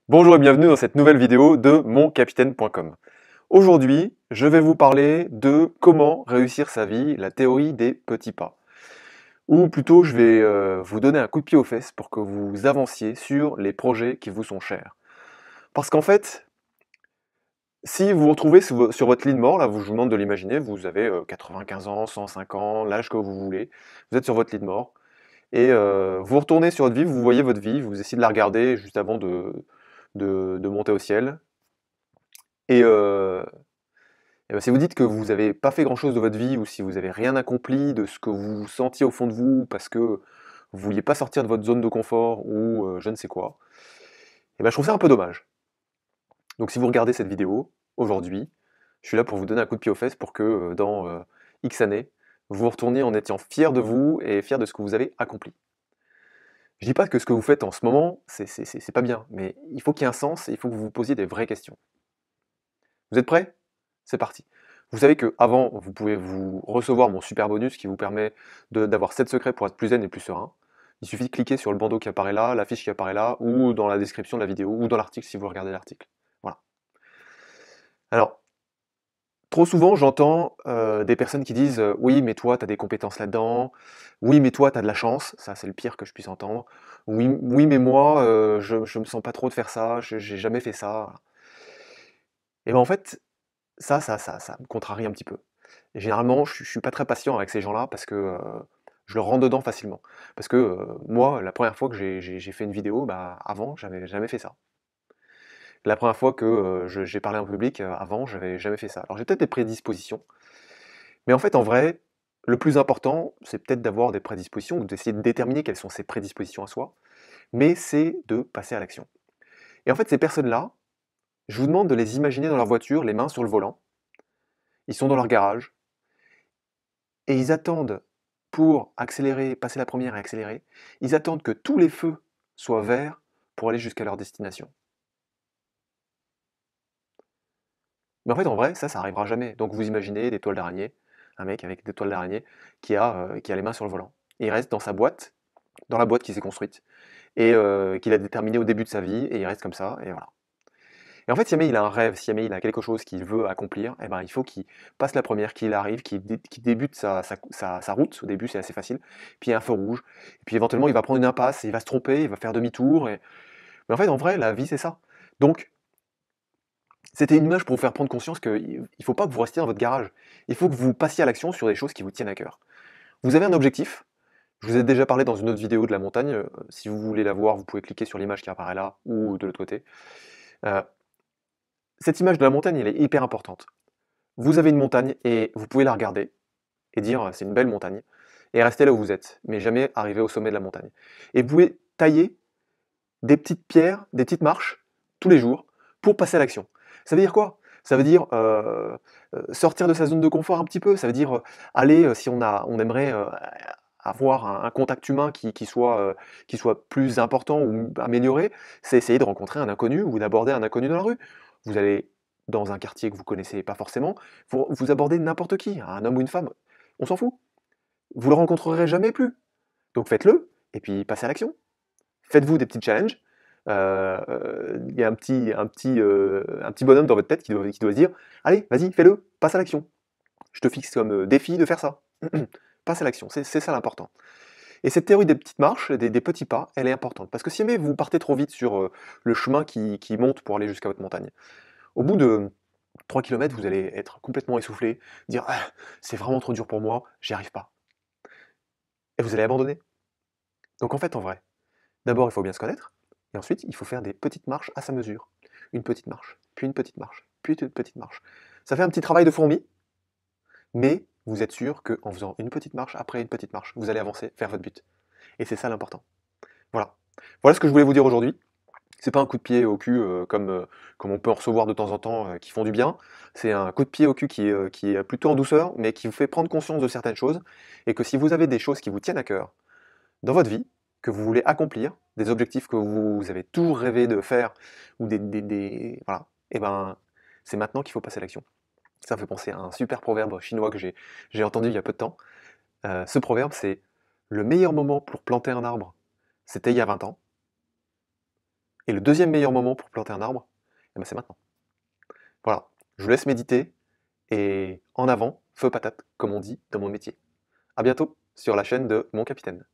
Bonjour et bienvenue dans cette nouvelle vidéo de moncapitaine.com. Aujourd'hui, je vais vous parler de comment réussir sa vie, la théorie des petits pas. Ou plutôt, je vais vous donner un coup de pied aux fesses pour que vous avanciez sur les projets qui vous sont chers. Parce qu'en fait, si vous vous retrouvez sur votre lit de mort, là, je vous demande de l'imaginer, vous avez 95 ans, 105 ans, l'âge que vous voulez, vous êtes sur votre lit de mort, et vous retournez sur votre vie, vous voyez votre vie, vous essayez de la regarder juste avant de monter au ciel, et et ben, si vous dites que vous n'avez pas fait grand-chose de votre vie ou si vous n'avez rien accompli de ce que vous sentiez au fond de vous parce que vous vouliez pas sortir de votre zone de confort ou je ne sais quoi, et ben, je trouve ça un peu dommage. Donc si vous regardez cette vidéo aujourd'hui, je suis là pour vous donner un coup de pied aux fesses pour que dans X années, vous retourniez en étant fier de vous et fier de ce que vous avez accompli. Je dis pas que ce que vous faites en ce moment, c'est pas bien, mais il faut qu'il y ait un sens et il faut que vous vous posiez des vraies questions. Vous êtes prêts? C'est parti. Vous savez qu'avant, vous pouvez vous recevoir mon super bonus qui vous permet d'avoir 7 secrets pour être plus zen et plus serein. Il suffit de cliquer sur le bandeau qui apparaît là, la fiche qui apparaît là, ou dans la description de la vidéo, ou dans l'article si vous regardez l'article. Voilà. Alors, trop souvent, j'entends des personnes qui disent oui, mais toi, tu as des compétences là-dedans. Oui, mais toi, tu as de la chance. Ça, c'est le pire que je puisse entendre. Oui, oui mais moi, je ne me sens pas trop de faire ça. J'ai jamais fait ça. Et ben en fait, ça me contrarie un petit peu. Et généralement, je suis pas très patient avec ces gens-là parce que, je leur rentre dedans facilement. Parce que, moi, la première fois que j'ai fait une vidéo, bah, avant, j'avais jamais fait ça. La première fois que, j'ai parlé en public, avant, j'avais jamais fait ça. Alors j'ai peut-être des prédispositions, mais en fait, en vrai, le plus important, c'est peut-être d'avoir des prédispositions ou d'essayer de déterminer quelles sont ces prédispositions à soi, mais c'est de passer à l'action. Et en fait, ces personnes-là, je vous demande de les imaginer dans leur voiture, les mains sur le volant. Ils sont dans leur garage. Et ils attendent pour accélérer, passer la première et accélérer, ils attendent que tous les feux soient verts pour aller jusqu'à leur destination. Mais en fait, en vrai, ça arrivera jamais. Donc vous imaginez des toiles d'araignée, un mec avec des toiles d'araignée qui a les mains sur le volant. Et il reste dans sa boîte, dans la boîte qu'il s'est construite, et qu'il a déterminée au début de sa vie, et il reste comme ça, et voilà. Et en fait, si jamais il a un rêve, si jamais il a quelque chose qu'il veut accomplir, eh ben, il faut qu'il passe la première, qu'il arrive, qu'il débute sa route. Au début, c'est assez facile. Puis il y a un feu rouge. Et puis éventuellement, il va prendre une impasse, il va se tromper, il va faire demi-tour. Mais en fait, en vrai, la vie, c'est ça. Donc, c'était une image pour vous faire prendre conscience qu'il ne faut pas que vous restiez dans votre garage. Il faut que vous passiez à l'action sur des choses qui vous tiennent à cœur. Vous avez un objectif. Je vous ai déjà parlé dans une autre vidéo de la montagne. Si vous voulez la voir, vous pouvez cliquer sur l'image qui apparaît là ou de l'autre côté. Euh, cette image de la montagne, elle est hyper importante. Vous avez une montagne et vous pouvez la regarder et dire c'est une belle montagne et rester là où vous êtes, mais jamais arriver au sommet de la montagne. Et vous pouvez tailler des petites pierres, des petites marches tous les jours pour passer à l'action. Ça veut dire quoi? Ça veut dire sortir de sa zone de confort un petit peu. Ça veut dire aller, si on aimerait avoir un contact humain qui soit plus important ou amélioré, c'est essayer de rencontrer un inconnu ou d'aborder un inconnu dans la rue. Vous allez dans un quartier que vous connaissez pas forcément, vous abordez n'importe qui, un homme ou une femme, on s'en fout. Vous le rencontrerez jamais plus. Donc faites-le et puis passez à l'action. Faites-vous des petits challenges. Il y a un petit bonhomme dans votre tête qui doit se dire allez, vas-y, fais-le, passe à l'action. Je te fixe comme défi de faire ça. Passe à l'action, c'est ça l'important. Et cette théorie des petites marches, des petits pas, elle est importante. Parce que si jamais vous partez trop vite sur le chemin qui monte pour aller jusqu'à votre montagne, au bout de 3 kilomètres, vous allez être complètement essoufflé, dire ah, c'est vraiment trop dur pour moi, j'y arrive pas. Et vous allez abandonner. Donc en fait, en vrai, d'abord il faut bien se connaître, et ensuite il faut faire des petites marches à sa mesure. Une petite marche, puis une petite marche, puis une petite marche. Ça fait un petit travail de fourmi, mais vous êtes sûr qu'en faisant une petite marche après une petite marche, vous allez avancer vers votre but. Et c'est ça l'important. Voilà. Voilà ce que je voulais vous dire aujourd'hui. C'est pas un coup de pied au cul comme on peut en recevoir de temps en temps qui font du bien. C'est un coup de pied au cul qui est plutôt en douceur, mais qui vous fait prendre conscience de certaines choses. Et que si vous avez des choses qui vous tiennent à cœur dans votre vie, que vous voulez accomplir, des objectifs que vous avez toujours rêvé de faire, ou voilà, et ben c'est maintenant qu'il faut passer à l'action. Ça me fait penser à un super proverbe chinois que j'ai entendu il y a peu de temps. Ce proverbe, c'est le meilleur moment pour planter un arbre, c'était il y a 20 ans. Et le deuxième meilleur moment pour planter un arbre, eh ben, c'est maintenant. Voilà, je vous laisse méditer et en avant, feu patate, comme on dit dans mon métier. À bientôt sur la chaîne de Mon Capitaine.